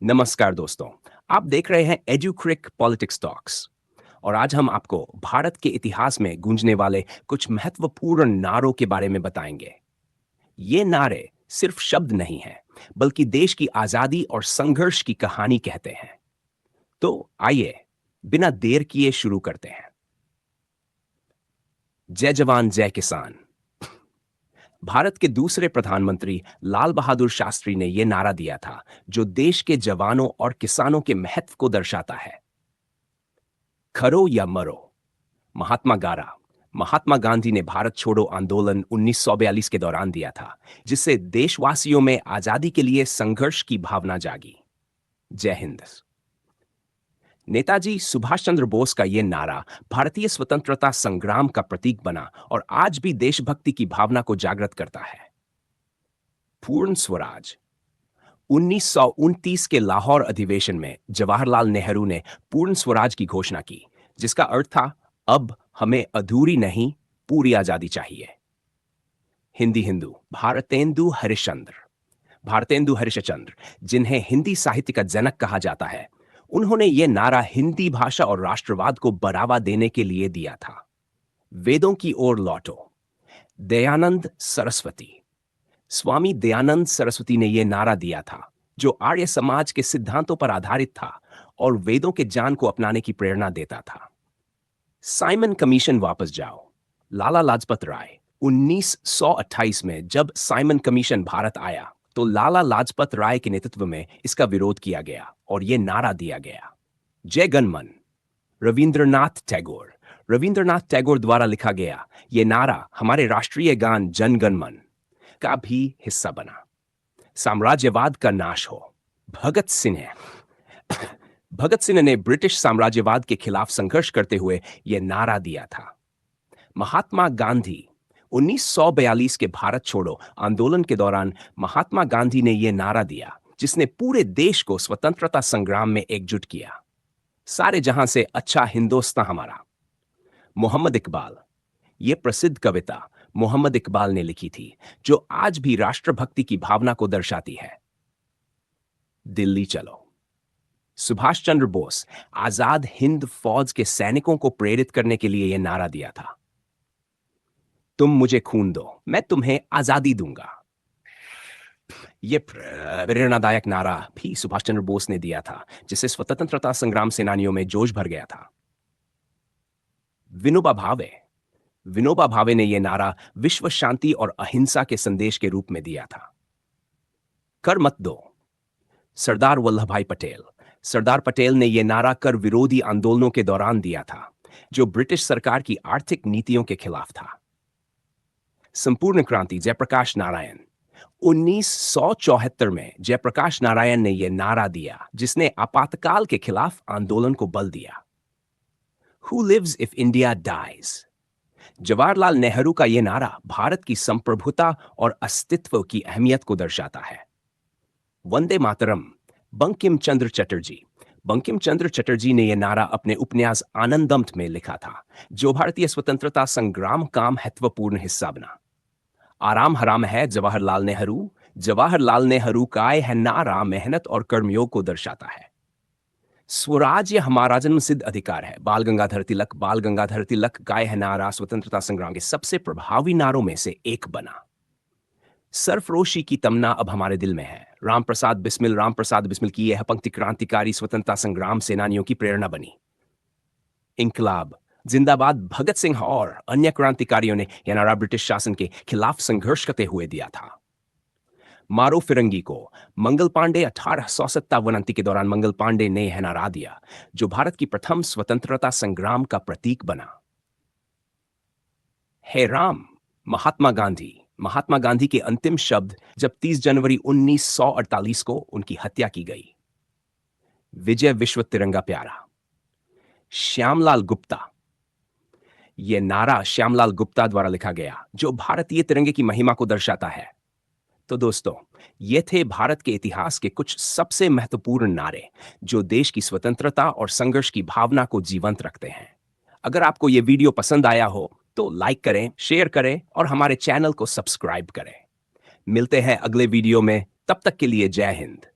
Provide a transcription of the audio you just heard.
नमस्कार दोस्तों। आप देख रहे हैं एजुक्रिक पॉलिटिक्स टॉक्स और आज हम आपको भारत के इतिहास में गूंजने वाले कुछ महत्वपूर्ण नारों के बारे में बताएंगे। ये नारे सिर्फ शब्द नहीं हैं, बल्कि देश की आजादी और संघर्ष की कहानी कहते हैं। तो आइए बिना देर किए शुरू करते हैं। जय जवान जय किसान। भारत के दूसरे प्रधानमंत्री लाल बहादुर शास्त्री ने यह नारा दिया था, जो देश के जवानों और किसानों के महत्व को दर्शाता है। खरो या मरो। महात्मा गांधी ने भारत छोड़ो आंदोलन 1942 के दौरान दिया था, जिससे देशवासियों में आजादी के लिए संघर्ष की भावना जागी। जय हिंद। नेताजी सुभाष चंद्र बोस का यह नारा भारतीय स्वतंत्रता संग्राम का प्रतीक बना और आज भी देशभक्ति की भावना को जागृत करता है। पूर्ण स्वराज। 1929 के लाहौर अधिवेशन में जवाहरलाल नेहरू ने पूर्ण स्वराज की घोषणा की, जिसका अर्थ था अब हमें अधूरी नहीं, पूरी आजादी चाहिए। हिंदी हिंदू। भारतेंदु हरिश्चंद्र, जिन्हें हिंदी साहित्य का जनक कहा जाता है, उन्होंने यह नारा हिंदी भाषा और राष्ट्रवाद को बढ़ावा देने के लिए दिया था। वेदों की ओर लौटो। दयानंद सरस्वती। स्वामी दयानंद सरस्वती ने यह नारा दिया था, जो आर्य समाज के सिद्धांतों पर आधारित था और वेदों के ज्ञान को अपनाने की प्रेरणा देता था। साइमन कमीशन वापस जाओ। लाला लाजपत राय। 1928 में जब साइमन कमीशन भारत आया, तो लाला लाजपत राय के नेतृत्व में इसका विरोध किया गया और यह नारा दिया गया। जय गणमन। रविंद्रनाथ टैगोर द्वारा लिखा गया यह नारा हमारे राष्ट्रीय गान जन गण मन का भी हिस्सा बना। साम्राज्यवाद का नाश हो। भगत सिंह ने ब्रिटिश साम्राज्यवाद के खिलाफ संघर्ष करते हुए यह नारा दिया था। महात्मा गांधी। 1942 के भारत छोड़ो आंदोलन के दौरान महात्मा गांधी ने यह नारा दिया, जिसने पूरे देश को स्वतंत्रता संग्राम में एकजुट किया। सारे जहां से अच्छा हिंदुस्तान हमारा। मोहम्मद इकबाल। यह प्रसिद्ध कविता मोहम्मद इकबाल ने लिखी थी, जो आज भी राष्ट्रभक्ति की भावना को दर्शाती है। दिल्ली चलो। सुभाष चंद्र बोस आजाद हिंद फौज के सैनिकों को प्रेरित करने के लिए यह नारा दिया था। तुम मुझे खून दो, मैं तुम्हें आजादी दूंगा। यह प्रेरणादायक नारा भी सुभाष चंद्र बोस ने दिया था, जिससे स्वतंत्रता संग्राम सेनानियों में जोश भर गया था। विनोबा भावे ने यह नारा विश्व शांति और अहिंसा के संदेश के रूप में दिया था। कर मत दो। सरदार पटेल ने यह नारा कर विरोधी आंदोलनों के दौरान दिया था, जो ब्रिटिश सरकार की आर्थिक नीतियों के खिलाफ था। संपूर्ण क्रांति। जयप्रकाश नारायण। 1974 में जयप्रकाश नारायण ने यह नारा दिया, जिसने आपातकाल के खिलाफ आंदोलन को बल दिया। Who lives if India dies? Jawaharlal Nehru का यह नारा भारत की संप्रभुता और अस्तित्व की अहमियत को दर्शाता है। वंदे मातरम। बंकिम चंद्र चटर्जी ने यह नारा अपने उपन्यास आनंदमठ में लिखा था, जो भारतीय स्वतंत्रता संग्राम का महत्वपूर्ण हिस्सा बना। आराम हराम है जवाहरलाल नेहरू का यह नारा मेहनत और कर्मयोग को दर्शाता है। स्वराज यह हमारा जन्म सिद्ध अधिकार है। बाल गंगाधर तिलक का यह नारा स्वतंत्रता संग्राम के सबसे प्रभावी नारों में से एक बना। सरफरोशी की तमन्ना अब हमारे दिल में है। राम प्रसाद बिस्मिल की यह पंक्ति क्रांतिकारी स्वतंत्रता संग्राम सेनानियों की प्रेरणा बनी। इंकलाब जिंदाबाद। भगत सिंह और अन्य क्रांतिकारियों ने यह नारा ब्रिटिश शासन के खिलाफ संघर्ष करते हुए दिया था। मारो फिरंगी को। मंगल पांडे 1857 के दौरान मंगल पांडे ने यह नारा दिया, जो भारत की प्रथम स्वतंत्रता संग्राम का प्रतीक बना। हे राम। महात्मा गांधी के अंतिम शब्द जब 30 जनवरी 1948 को उनकी हत्या की गई। विजय विश्व तिरंगा प्यारा। श्यामलाल गुप्ता। यह नारा श्यामलाल गुप्ता द्वारा लिखा गया, जो भारतीय तिरंगे की महिमा को दर्शाता है। तो दोस्तों, ये थे भारत के इतिहास के कुछ सबसे महत्वपूर्ण नारे, जो देश की स्वतंत्रता और संघर्ष की भावना को जीवंत रखते हैं। अगर आपको ये वीडियो पसंद आया हो तो लाइक करें, शेयर करें और हमारे चैनल को सब्सक्राइब करें। मिलते हैं अगले वीडियो में, तब तक के लिए जय हिंद।